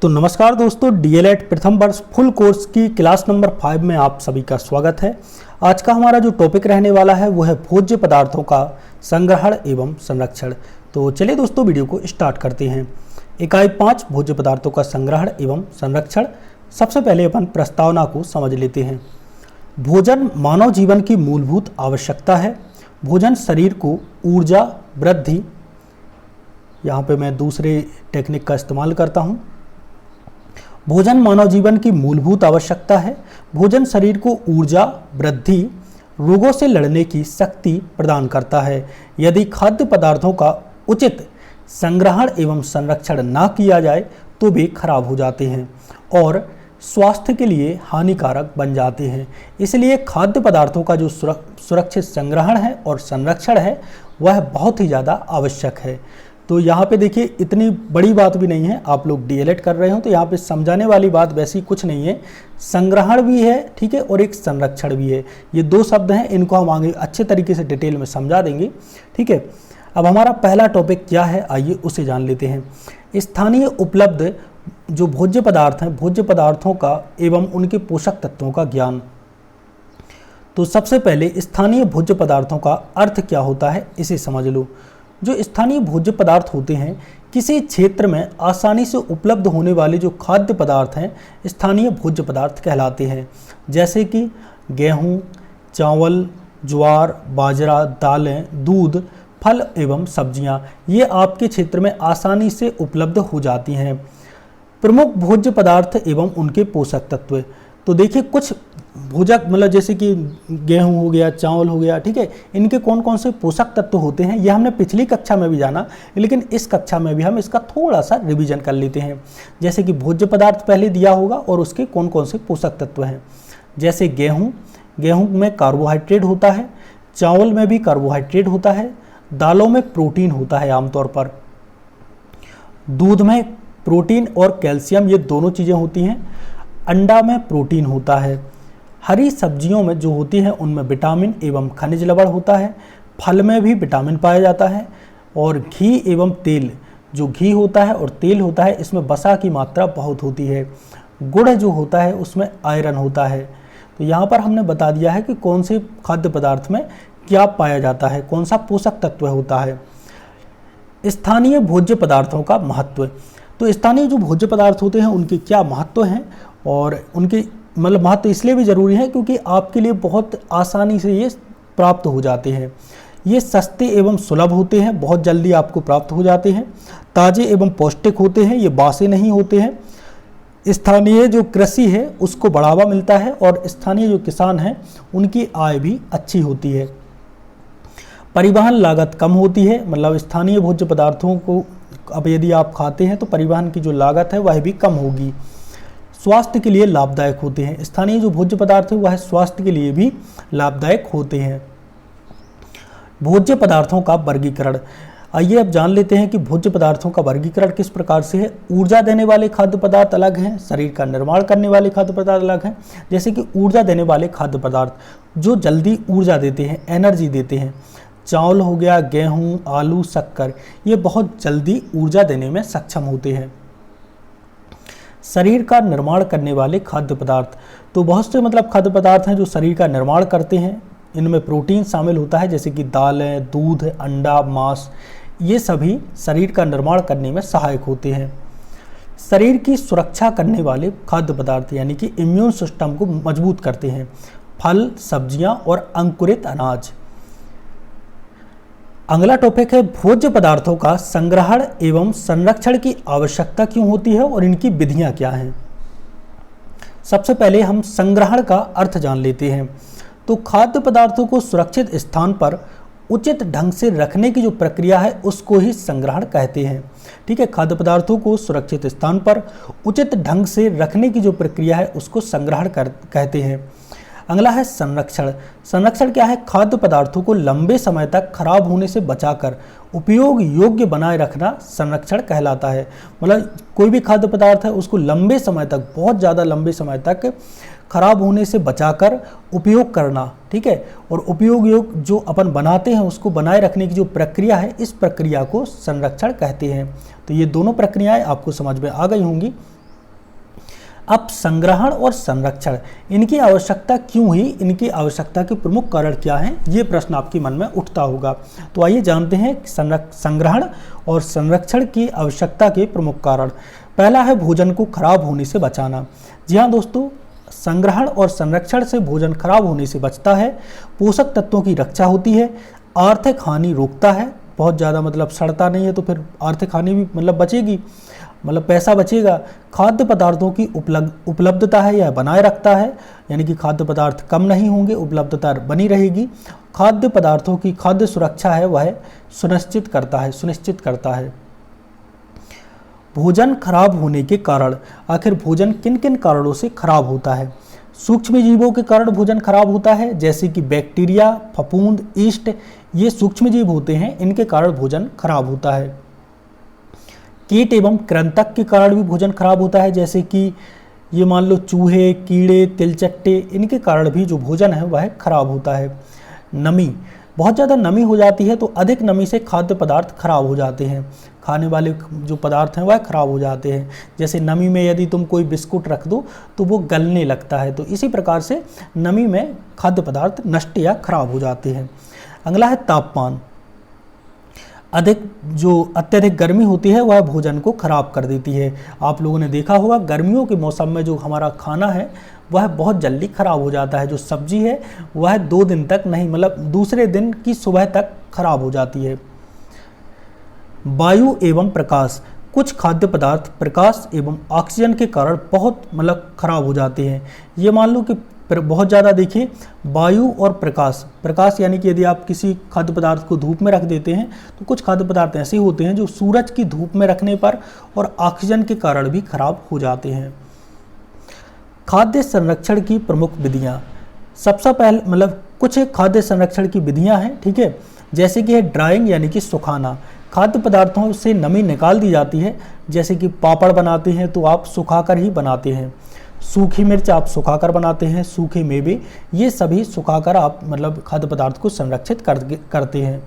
तो नमस्कार दोस्तों, डीएलएड प्रथम वर्ष फुल कोर्स की क्लास नंबर 5 में आप सभी का स्वागत है। आज का हमारा जो टॉपिक रहने वाला है वो है भोज्य पदार्थों का संग्रहण एवं संरक्षण। तो चलिए दोस्तों वीडियो को स्टार्ट करते हैं। इकाई 5 भोज्य पदार्थों का संग्रहण एवं संरक्षण। सबसे पहले अपन प्रस्तावना को समझ लेते हैं। भोजन मानव जीवन की मूलभूत आवश्यकता है। भोजन शरीर को ऊर्जा, वृद्धि, यहाँ पे मैं दूसरे टेक्निक का इस्तेमाल करता हूँ। भोजन मानव जीवन की मूलभूत आवश्यकता है। भोजन शरीर को ऊर्जा, वृद्धि, रोगों से लड़ने की शक्ति प्रदान करता है। यदि खाद्य पदार्थों का उचित संग्रहण एवं संरक्षण ना किया जाए तो वे खराब हो जाते हैं और स्वास्थ्य के लिए हानिकारक बन जाते हैं। इसलिए खाद्य पदार्थों का जो सुरक्षित संग्रहण है और संरक्षण है वह बहुत ही ज़्यादा आवश्यक है। तो यहाँ पे देखिए, इतनी बड़ी बात भी नहीं है। आप लोग डीएलएड कर रहे हो तो यहाँ पे समझाने वाली बात वैसी कुछ नहीं है। संग्रहण भी है, ठीक है, और एक संरक्षण भी है। ये दो शब्द हैं, इनको हम आगे अच्छे तरीके से डिटेल में समझा देंगे, ठीक है। अब हमारा पहला टॉपिक क्या है, आइए उसे जान लेते हैं। स्थानीय उपलब्ध जो भोज्य पदार्थ हैं, भोज्य पदार्थों का एवं उनके पोषक तत्वों का ज्ञान। तो सबसे पहले स्थानीय भोज्य पदार्थों का अर्थ क्या होता है इसे समझ लो। जो स्थानीय भोज्य पदार्थ होते हैं, किसी क्षेत्र में आसानी से उपलब्ध होने वाले जो खाद्य पदार्थ हैं स्थानीय भोज्य पदार्थ कहलाते हैं। जैसे कि गेहूँ, चावल, ज्वार, बाजरा, दालें, दूध, फल एवं सब्जियां, ये आपके क्षेत्र में आसानी से उपलब्ध हो जाती हैं। प्रमुख भोज्य पदार्थ एवं उनके पोषक तत्व। तो देखिए, कुछ भोजक मतलब जैसे कि गेहूं हो गया, चावल हो गया, ठीक है, इनके कौन कौन से पोषक तत्व होते हैं ये हमने पिछली कक्षा में भी जाना, लेकिन इस कक्षा में भी हम इसका थोड़ा सा रिवीजन कर लेते हैं। जैसे कि भोज्य पदार्थ पहले दिया होगा और उसके कौन कौन से पोषक तत्व हैं। जैसे गेहूं में कार्बोहाइड्रेट होता है, चावल में भी कार्बोहाइड्रेट होता है, दालों में प्रोटीन होता है आमतौर पर, दूध में प्रोटीन और कैल्शियम ये दोनों चीज़ें होती हैं, अंडा में प्रोटीन होता है, हरी सब्जियों में जो होती हैं उनमें विटामिन एवं खनिज लवण होता है, फल में भी विटामिन पाया जाता है, और घी एवं तेल, जो घी होता है और तेल होता है इसमें वसा की मात्रा बहुत होती है। गुड़ जो होता है उसमें आयरन होता है। तो यहाँ पर हमने बता दिया है कि कौन से खाद्य पदार्थ में क्या पाया जाता है, कौन सा पोषक तत्व होता है। स्थानीय भोज्य पदार्थों का महत्व। तो स्थानीय जो भोज्य पदार्थ होते हैं उनके क्या महत्व हैं, और उनके मतलब महत्व इसलिए भी ज़रूरी है क्योंकि आपके लिए बहुत आसानी से ये प्राप्त हो जाते हैं। ये सस्ते एवं सुलभ होते हैं, बहुत जल्दी आपको प्राप्त हो जाते हैं, ताज़े एवं पौष्टिक होते हैं, ये बासे नहीं होते हैं। स्थानीय जो कृषि है उसको बढ़ावा मिलता है और स्थानीय जो किसान हैं उनकी आय भी अच्छी होती है। परिवहन लागत कम होती है, मतलब स्थानीय भोज्य पदार्थों को अब यदि आप खाते हैं तो परिवहन की जो लागत है वह भी कम होगी। स्वास्थ्य के लिए लाभदायक होते हैं। स्थानीय जो भोज्य पदार्थ है वह स्वास्थ्य के लिए भी लाभदायक होते हैं। भोज्य पदार्थों का वर्गीकरण। आइए अब जान लेते हैं कि भोज्य पदार्थों का वर्गीकरण किस प्रकार से है। ऊर्जा देने वाले खाद्य पदार्थ अलग हैं, शरीर का निर्माण करने वाले खाद्य पदार्थ अलग हैं। जैसे कि ऊर्जा देने वाले खाद्य पदार्थ जो जल्दी ऊर्जा देते हैं, एनर्जी देते हैं, चावल हो गया, गेहूँ, आलू, शक्कर, ये बहुत जल्दी ऊर्जा देने में सक्षम होते हैं। शरीर का निर्माण करने वाले खाद्य पदार्थ। तो बहुत से मतलब खाद्य पदार्थ हैं जो शरीर का निर्माण करते हैं। इनमें प्रोटीन शामिल होता है, जैसे कि दालें, दूध, अंडा, मांस, ये सभी शरीर का निर्माण करने में सहायक होते हैं। शरीर की सुरक्षा करने वाले खाद्य पदार्थ यानी कि इम्यून सिस्टम को मजबूत करते हैं। फल, सब्जियां और अंकुरित अनाज। अगला टॉपिक है भोज्य पदार्थों का संग्रहण एवं संरक्षण की आवश्यकता क्यों होती है और इनकी विधियां क्या हैं। सबसे पहले हम संग्रहण का अर्थ जान लेते हैं। तो खाद्य पदार्थों को सुरक्षित स्थान पर उचित ढंग से रखने की जो प्रक्रिया है उसको ही संग्रहण कहते हैं, ठीक है। खाद्य पदार्थों को सुरक्षित स्थान पर उचित ढंग से रखने की जो प्रक्रिया है उसको संग्रहण कहते हैं। अगला है संरक्षण। संरक्षण क्या है? खाद्य पदार्थों को लंबे समय तक खराब होने से बचाकर उपयोग योग्य बनाए रखना संरक्षण कहलाता है। मतलब कोई भी खाद्य पदार्थ है उसको लंबे समय तक, बहुत ज़्यादा लंबे समय तक खराब होने से बचाकर उपयोग करना, ठीक है। और उपयोग योग्य जो अपन बनाते हैं उसको बनाए रखने की जो प्रक्रिया है, इस प्रक्रिया को संरक्षण कहते हैं। तो ये दोनों प्रक्रियाएं आपको समझ में आ गई होंगी। अब संग्रहण और संरक्षण, इनकी आवश्यकता क्यों हुई, इनकी आवश्यकता के प्रमुख कारण क्या हैं, ये प्रश्न आपके मन में उठता होगा। तो आइए जानते हैं संग्रहण और संरक्षण की आवश्यकता के प्रमुख कारण। पहला है भोजन को खराब होने से बचाना। जी हाँ दोस्तों, संग्रहण और संरक्षण से भोजन खराब होने से बचता है, पोषक तत्वों की रक्षा होती है, आर्थिक हानि रोकता है, बहुत ज़्यादा मतलब सड़ता नहीं है तो फिर आर्थिक हानि भी मतलब बचेगी, मतलब पैसा बचेगा। खाद्य पदार्थों की उपलब्धता है यह बनाए रखता है, यानी कि खाद्य पदार्थ कम नहीं होंगे, उपलब्धता बनी रहेगी। खाद्य पदार्थों की खाद्य सुरक्षा है वह सुनिश्चित करता है। भोजन खराब होने के कारण, आखिर भोजन किन किन कारणों से खराब होता है। सूक्ष्म जीवों के कारण भोजन खराब होता है, जैसे कि बैक्टीरिया, फफूंद, ईस्ट, ये सूक्ष्म जीव होते हैं, इनके कारण भोजन खराब होता है। कीट एवं कृंतक के कारण भी भोजन खराब होता है, जैसे कि ये मान लो चूहे, कीड़े, तिलचट्टे, इनके कारण भी जो भोजन है वह खराब होता है। नमी, बहुत ज़्यादा नमी हो जाती है तो अधिक नमी से खाद्य पदार्थ खराब हो जाते हैं, खाने वाले जो पदार्थ हैं वह खराब हो जाते हैं। जैसे नमी में यदि तुम कोई बिस्कुट रख दो तो वो गलने लगता है, तो इसी प्रकार से नमी में खाद्य पदार्थ नष्ट या खराब हो जाते हैं। अगला है तापमान। अत्यधिक गर्मी होती है वह भोजन को खराब कर देती है। आप लोगों ने देखा होगा गर्मियों के मौसम में जो हमारा खाना है वह बहुत जल्दी खराब हो जाता है। जो सब्जी है वह 2 दिन तक नहीं, मतलब दूसरे दिन की सुबह तक खराब हो जाती है। वायु एवं प्रकाश, कुछ खाद्य पदार्थ प्रकाश एवं ऑक्सीजन के कारण बहुत मतलब खराब हो जाते हैं। ये मान लो कि बहुत ज़्यादा देखिए वायु और प्रकाश यानी कि यदि आप किसी खाद्य पदार्थ को धूप में रख देते हैं तो कुछ खाद्य पदार्थ ऐसे होते हैं जो सूरज की धूप में रखने पर और ऑक्सीजन के कारण भी खराब हो जाते हैं। खाद्य संरक्षण की प्रमुख विधियाँ, सबसे पहले मतलब कुछ खाद्य संरक्षण की विधियाँ हैं, ठीक है, जैसे कि है ड्राइंग यानी कि सुखाना। खाद्य पदार्थों से नमी निकाल दी जाती है, जैसे कि पापड़ बनाते हैं तो आप सुखाकर ही बनाते हैं, सूखी मिर्च आप सुखाकर बनाते हैं, सूखे मेवे, ये सभी सुखाकर आप मतलब खाद्य पदार्थ को संरक्षित करते हैं।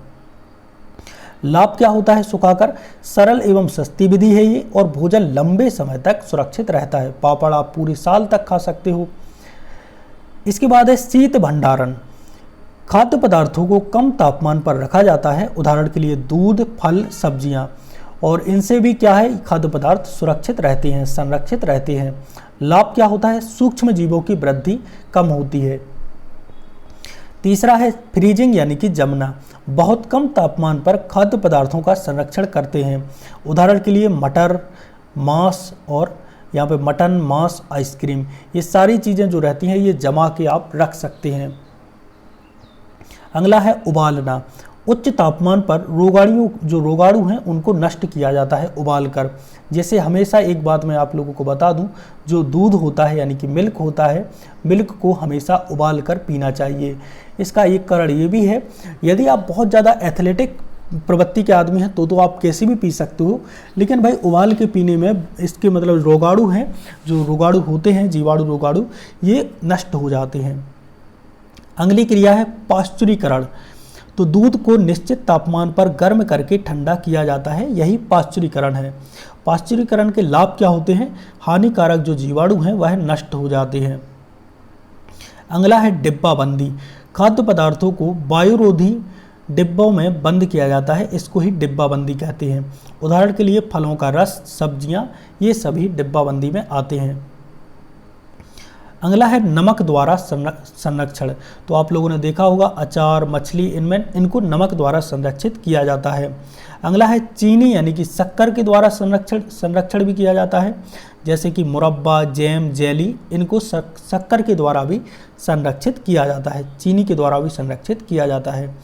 लाभ क्या होता है सुखाकर, सरल एवं सस्ती विधि है ये, और भोजन लंबे समय तक सुरक्षित रहता है। पापड़ आप पूरे साल तक खा सकते हो। इसके बाद है शीत भंडारण। खाद्य पदार्थों को कम तापमान पर रखा जाता है, उदाहरण के लिए दूध, फल, सब्जियां, और इनसे भी क्या है खाद्य पदार्थ सुरक्षित रहते हैं, संरक्षित रहते हैं। लाभ क्या होता है, सूक्ष्म जीवों की वृद्धि कम होती है। तीसरा है फ्रीजिंग यानी कि जमना, बहुत कम तापमान पर खाद्य पदार्थों का संरक्षण करते हैं, उदाहरण के लिए मटर, मांस, और यहाँ पे मटन, मांस, आइसक्रीम, ये सारी चीज़ें जो रहती हैं ये जमा के आप रख सकते हैं। अगला है उबालना, उच्च तापमान पर रोगाणु हैं उनको नष्ट किया जाता है उबालकर। जैसे हमेशा एक बात मैं आप लोगों को बता दूं, जो दूध होता है यानी कि मिल्क होता है, मिल्क को हमेशा उबाल कर पीना चाहिए। इसका एक कारण ये भी है, यदि आप बहुत ज़्यादा एथलेटिक प्रवृत्ति के आदमी हैं तो आप कैसे भी पी सकते हो, लेकिन भाई उबाल के पीने में इसके मतलब रोगाणु हैं, जो रोगाणु होते हैं, जीवाणु रोगाणु, ये नष्ट हो जाते हैं। अगली क्रिया है पाश्चुरीकरण, तो दूध को निश्चित तापमान पर गर्म करके ठंडा किया जाता है, यही पाश्चुरीकरण है। पाश्चुरीकरण के लाभ क्या होते हैं, हानिकारक जो जीवाणु हैं वह नष्ट हो जाते हैं। अगला है डिब्बाबंदी, खाद्य पदार्थों को वायुरोधी डिब्बों में बंद किया जाता है, इसको ही डिब्बाबंदी कहते हैं। उदाहरण के लिए फलों का रस, सब्जियां, ये सभी डिब्बाबंदी में आते हैं। अगला है नमक द्वारा संरक्षण, तो आप लोगों ने देखा होगा अचार, मछली, इनको नमक द्वारा संरक्षित किया जाता है। अगला है चीनी यानी कि शक्कर के द्वारा संरक्षण भी किया जाता है, जैसे कि मुरब्बा, जैम, जेली, इनको शक्कर के द्वारा भी संरक्षित किया जाता है, चीनी के द्वारा भी संरक्षित किया जाता है।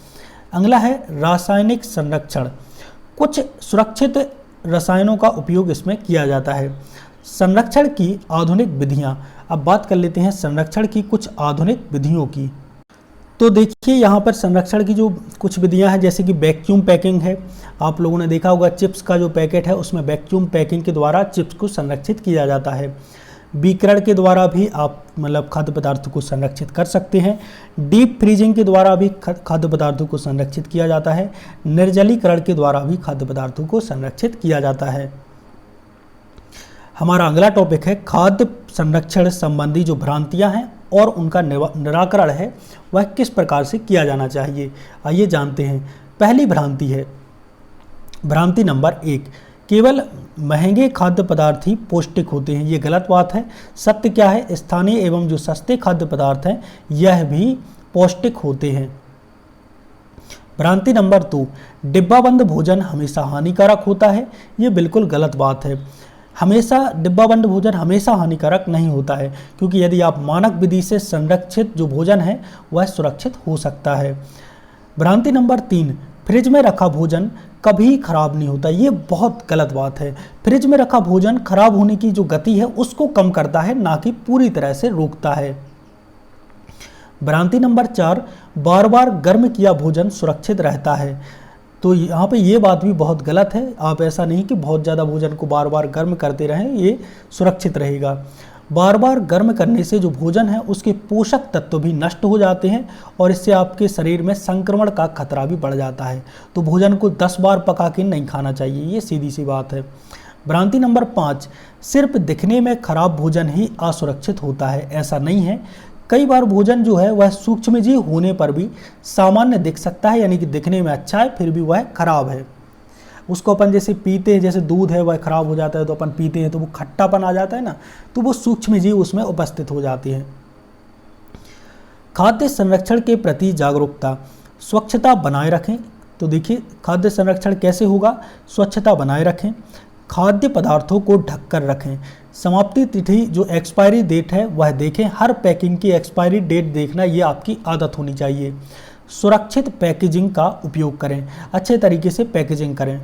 अगला है रासायनिक संरक्षण, कुछ सुरक्षित रसायनों का उपयोग इसमें किया जाता है। संरक्षण की आधुनिक विधियां, अब बात कर लेते हैं संरक्षण की कुछ आधुनिक विधियों की। तो देखिए यहाँ पर संरक्षण की जो कुछ विधियां हैं, जैसे कि वैक्यूम पैकिंग है, आप लोगों ने देखा होगा चिप्स का जो पैकेट है उसमें वैक्यूम पैकिंग के द्वारा चिप्स को संरक्षित किया जाता है। विकिरण के द्वारा भी आप मतलब खाद्य पदार्थों को संरक्षित कर सकते हैं। डीप फ्रीजिंग के द्वारा भी खाद्य पदार्थों को संरक्षित किया जाता है। निर्जलीकरण के द्वारा भी खाद्य पदार्थों को संरक्षित किया जाता है। हमारा अगला टॉपिक है खाद्य संरक्षण संबंधी जो भ्रांतियां हैं और उनका निराकरण है वह किस प्रकार से किया जाना चाहिए। आइए जानते हैं। पहली भ्रांति है भ्रांति नंबर 1, केवल महंगे खाद्य पदार्थ ही पौष्टिक होते हैं। ये गलत बात है। सत्य क्या है, स्थानीय एवं जो सस्ते खाद्य पदार्थ हैं यह भी पौष्टिक होते हैं। भ्रांति नंबर 2, डिब्बाबंद भोजन हमेशा हानिकारक होता है। ये बिल्कुल गलत बात है। हमेशा डिब्बाबंद भोजन हमेशा हानिकारक नहीं होता है, क्योंकि यदि आप मानक विधि से संरक्षित जो भोजन है वह सुरक्षित हो सकता है। भ्रांति नंबर 3, फ्रिज में रखा भोजन कभी खराब नहीं होता। ये बहुत गलत बात है। फ्रिज में रखा भोजन खराब होने की जो गति है उसको कम करता है, ना कि पूरी तरह से रोकता है। भ्रांति नंबर 4, बार बार गर्म किया भोजन सुरक्षित रहता है। तो यहाँ पे ये बात भी बहुत गलत है। आप ऐसा नहीं कि बहुत ज़्यादा भोजन को बार बार गर्म करते रहें, ये सुरक्षित रहेगा। बार बार गर्म करने से जो भोजन है उसके पोषक तत्व भी नष्ट हो जाते हैं और इससे आपके शरीर में संक्रमण का खतरा भी बढ़ जाता है। तो भोजन को 10 बार पका के नहीं खाना चाहिए, ये सीधी सी बात है। भ्रांति नंबर 5, सिर्फ दिखने में खराब भोजन ही असुरक्षित होता है। ऐसा नहीं है। कई बार भोजन जो है वह सूक्ष्मजीव होने पर भी सामान्य दिख सकता है, यानी कि दिखने में अच्छा है फिर भी वह खराब है। उसको अपन जैसे पीते हैं, जैसे दूध है वह खराब हो जाता है तो अपन पीते हैं तो वो खट्टापन आ जाता है ना, तो वो सूक्ष्मजीव उसमें उपस्थित हो जाती हैं। खाद्य संरक्षण के प्रति जागरूकता, स्वच्छता बनाए रखें। तो देखिए खाद्य संरक्षण कैसे होगा, स्वच्छता बनाए रखें, खाद्य पदार्थों को ढककर रखें, समाप्ति तिथि जो एक्सपायरी डेट है वह देखें। हर पैकिंग की एक्सपायरी डेट देखना ये आपकी आदत होनी चाहिए। सुरक्षित पैकेजिंग का उपयोग करें, अच्छे तरीके से पैकेजिंग करें।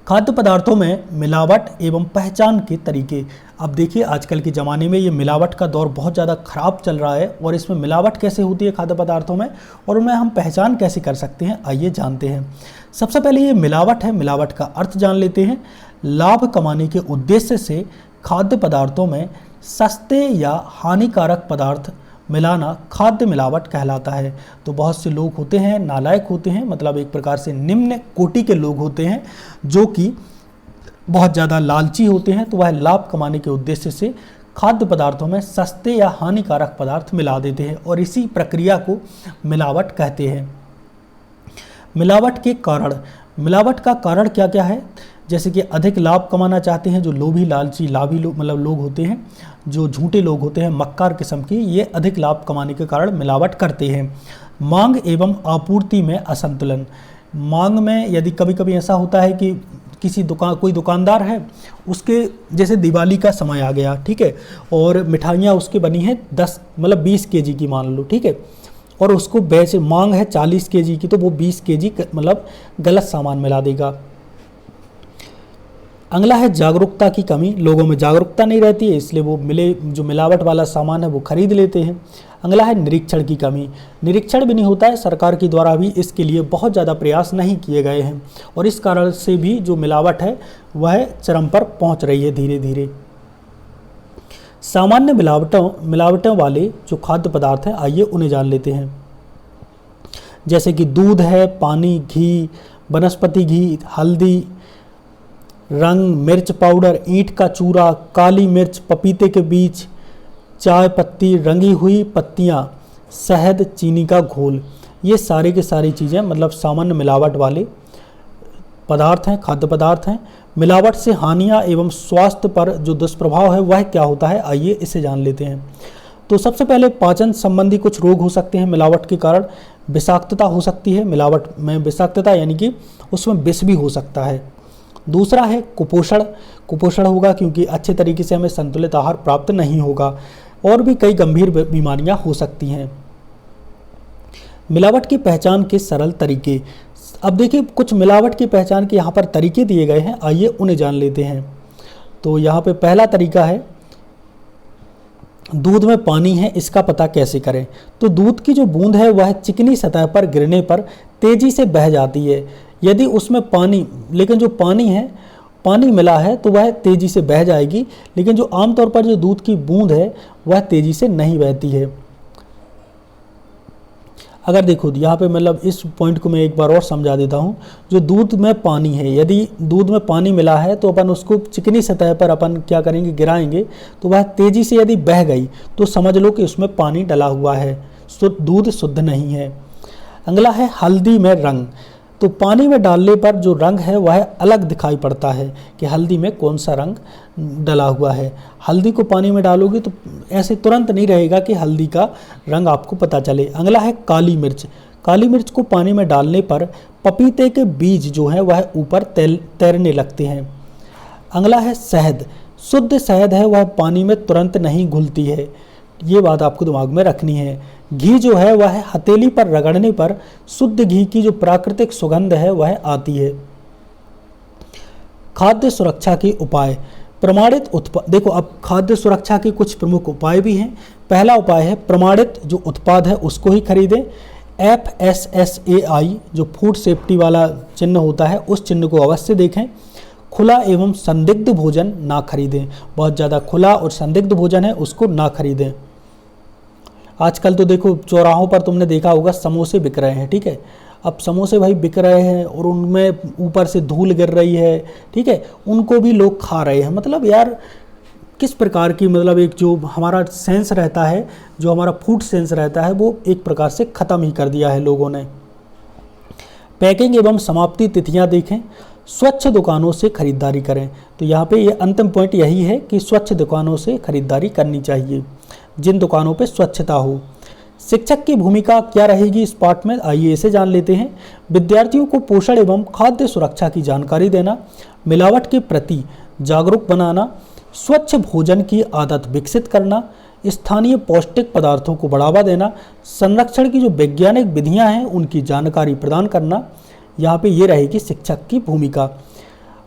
खाद्य पदार्थों में मिलावट एवं पहचान के तरीके। अब देखिए आजकल के ज़माने में ये मिलावट का दौर बहुत ज़्यादा ख़राब चल रहा है और इसमें मिलावट कैसे होती है खाद्य पदार्थों में और उनमें हम पहचान कैसे कर सकते हैं, आइए जानते हैं। सबसे पहले ये मिलावट है, मिलावट का अर्थ जान लेते हैं। लाभ कमाने के उद्देश्य से खाद्य पदार्थों में सस्ते या हानिकारक पदार्थ मिलाना खाद्य मिलावट कहलाता है। तो बहुत से लोग होते हैं नालायक होते हैं, मतलब एक प्रकार से निम्न कोटि के लोग होते हैं जो कि बहुत ज़्यादा लालची होते हैं, तो वह लाभ कमाने के उद्देश्य से खाद्य पदार्थों में सस्ते या हानिकारक पदार्थ मिला देते हैं और इसी प्रक्रिया को मिलावट कहते हैं। मिलावट के कारण, मिलावट का कारण क्या क्या है, जैसे कि अधिक लाभ कमाना चाहते हैं जो लोभी लालची लाभी लोग मतलब लोग होते हैं, जो झूठे लोग होते हैं मक्कार किस्म के, ये अधिक लाभ कमाने के कारण मिलावट करते हैं। मांग एवं आपूर्ति में असंतुलन, मांग में यदि कभी कभी ऐसा होता है कि कोई दुकानदार है, उसके जैसे दिवाली का समय आ गया, ठीक है, और मिठाइयाँ उसके बनी हैं 20 केजी की मान लो, ठीक है, और उसको मांग है 40 केजी की, तो वो 20 केजी मतलब गलत सामान मिला देगा। अगला है जागरूकता की कमी, लोगों में जागरूकता नहीं रहती है इसलिए वो जो मिलावट वाला सामान है वो खरीद लेते हैं। अगला है निरीक्षण की कमी, निरीक्षण भी नहीं होता है, सरकार के द्वारा भी इसके लिए बहुत ज़्यादा प्रयास नहीं किए गए हैं और इस कारण से भी जो मिलावट है वह चरम पर पहुंच रही है धीरे धीरे। सामान्य मिलावटों वाले जो खाद्य पदार्थ हैं आइए उन्हें जान लेते हैं। जैसे कि दूध है, पानी, घी, वनस्पति घी, हल्दी, रंग, मिर्च पाउडर, ईंट का चूरा, काली मिर्च, पपीते के बीज, चाय पत्ती, रंगी हुई पत्तियां, शहद, चीनी का घोल, ये सारे के सारी चीज़ें मतलब सामान्य मिलावट वाले पदार्थ हैं, खाद्य पदार्थ हैं। मिलावट से हानियाँ एवं स्वास्थ्य पर जो दुष्प्रभाव है वह क्या होता है, आइए इसे जान लेते हैं। तो सबसे पहले पाचन संबंधी कुछ रोग हो सकते हैं मिलावट के कारण, विषाक्तता हो सकती है, मिलावट में विषाक्तता यानी कि उसमें विष भी हो सकता है। दूसरा है कुपोषण, कुपोषण होगा क्योंकि अच्छे तरीके से हमें संतुलित आहार प्राप्त नहीं होगा और भी कई गंभीर बीमारियां हो सकती हैं। मिलावट की पहचान के सरल तरीके, अब देखिए कुछ मिलावट की पहचान के यहाँ पर तरीके दिए गए हैं, आइए उन्हें जान लेते हैं। तो यहाँ पे पहला तरीका है दूध में पानी है, इसका पता कैसे करें। तो दूध की जो बूंद है वह चिकनी सतह पर गिरने पर तेजी से बह जाती है। यदि उसमें पानी, लेकिन जो पानी मिला है तो वह तेजी से बह जाएगी, लेकिन जो आमतौर पर जो दूध की बूंद है वह तेजी से नहीं बहती है। अगर देखो यहाँ पे मतलब इस पॉइंट को मैं एक बार और समझा देता हूँ। जो दूध में पानी है, यदि दूध में पानी मिला है तो अपन उसको चिकनी सतह पर अपन क्या करेंगे, गिराएंगे, तो वह तेज़ी से यदि बह गई तो समझ लो कि उसमें पानी डला हुआ है, दूध शुद्ध नहीं है। अगला है हल्दी में रंग। तो पानी में डालने पर जो रंग है वह अलग दिखाई पड़ता है कि हल्दी में कौन सा रंग डला हुआ है। हल्दी को पानी में डालोगे तो ऐसे तुरंत नहीं रहेगा कि हल्दी का रंग आपको पता चले। अगला है काली मिर्च। काली मिर्च को पानी में डालने पर पपीते के बीज जो है वह ऊपर तैरने लगते हैं। अगला है शहद। शुद्ध शहद है वह पानी में तुरंत नहीं घुलती है, ये बात आपको दिमाग में रखनी है। घी जो है वह हथेली पर रगड़ने पर शुद्ध घी की जो प्राकृतिक सुगंध है वह आती है। खाद्य सुरक्षा के उपाय। प्रमाणित उत्पाद, देखो अब खाद्य सुरक्षा के कुछ प्रमुख उपाय भी हैं। पहला उपाय है प्रमाणित जो उत्पाद है उसको ही खरीदें। FSSAI जो फूड सेफ्टी वाला चिन्ह होता है उस चिन्ह को अवश्य देखें। खुला एवं संदिग्ध भोजन ना खरीदें, बहुत ज़्यादा खुला और संदिग्ध भोजन है उसको ना खरीदें। आजकल तो देखो चौराहों पर तुमने देखा होगा समोसे बिक रहे हैं, ठीक है। अब समोसे भाई बिक रहे हैं और उनमें ऊपर से धूल गिर रही है, ठीक है, उनको भी लोग खा रहे हैं। मतलब यार किस प्रकार की, मतलब एक जो हमारा सेंस रहता है, जो हमारा फूड सेंस रहता है वो एक प्रकार से ख़त्म ही कर दिया है लोगों ने। पैकिंग एवं समाप्ति तिथियां देखें। स्वच्छ दुकानों से खरीदारी करें। तो यहाँ पे ये अंतिम पॉइंट यही है कि स्वच्छ दुकानों से खरीदारी करनी चाहिए, जिन दुकानों पे स्वच्छता हो। शिक्षक की भूमिका क्या रहेगी इस पाठ में, आइए इसे जान लेते हैं। विद्यार्थियों को पोषण एवं खाद्य सुरक्षा की जानकारी देना, मिलावट के प्रति जागरूक बनाना, स्वच्छ भोजन की आदत विकसित करना, स्थानीय पौष्टिक पदार्थों को बढ़ावा देना, संरक्षण की जो वैज्ञानिक विधियां हैं उनकी जानकारी प्रदान करना। यहाँ पे ये रहेगी शिक्षक की भूमिका।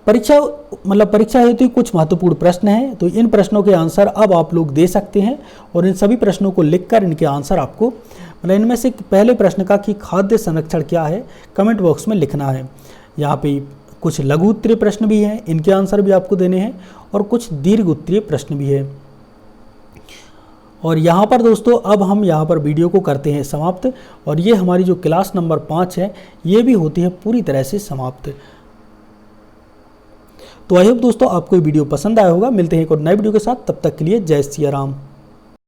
परीक्षा हेतु कुछ महत्वपूर्ण प्रश्न हैं, तो इन प्रश्नों के आंसर अब आप लोग दे सकते हैं और इन सभी प्रश्नों को लिखकर इनके आंसर आपको, मतलब इनमें से पहले प्रश्न का कि खाद्य संरक्षण क्या है, कमेंट बॉक्स में लिखना है। यहाँ पे कुछ लघु उत्तरीय प्रश्न भी हैं, इनके आंसर भी आपको देने हैं, और कुछ दीर्घ उत्तरीय प्रश्न भी है। और यहाँ पर दोस्तों अब हम यहाँ पर वीडियो को करते हैं समाप्त, और ये हमारी जो क्लास नंबर 5 है ये भी होती है पूरी तरह से समाप्त। तो आई होप दोस्तों आपको ये वीडियो पसंद आया होगा। मिलते हैं एक और नए वीडियो के साथ, तब तक के लिए जय सिया राम।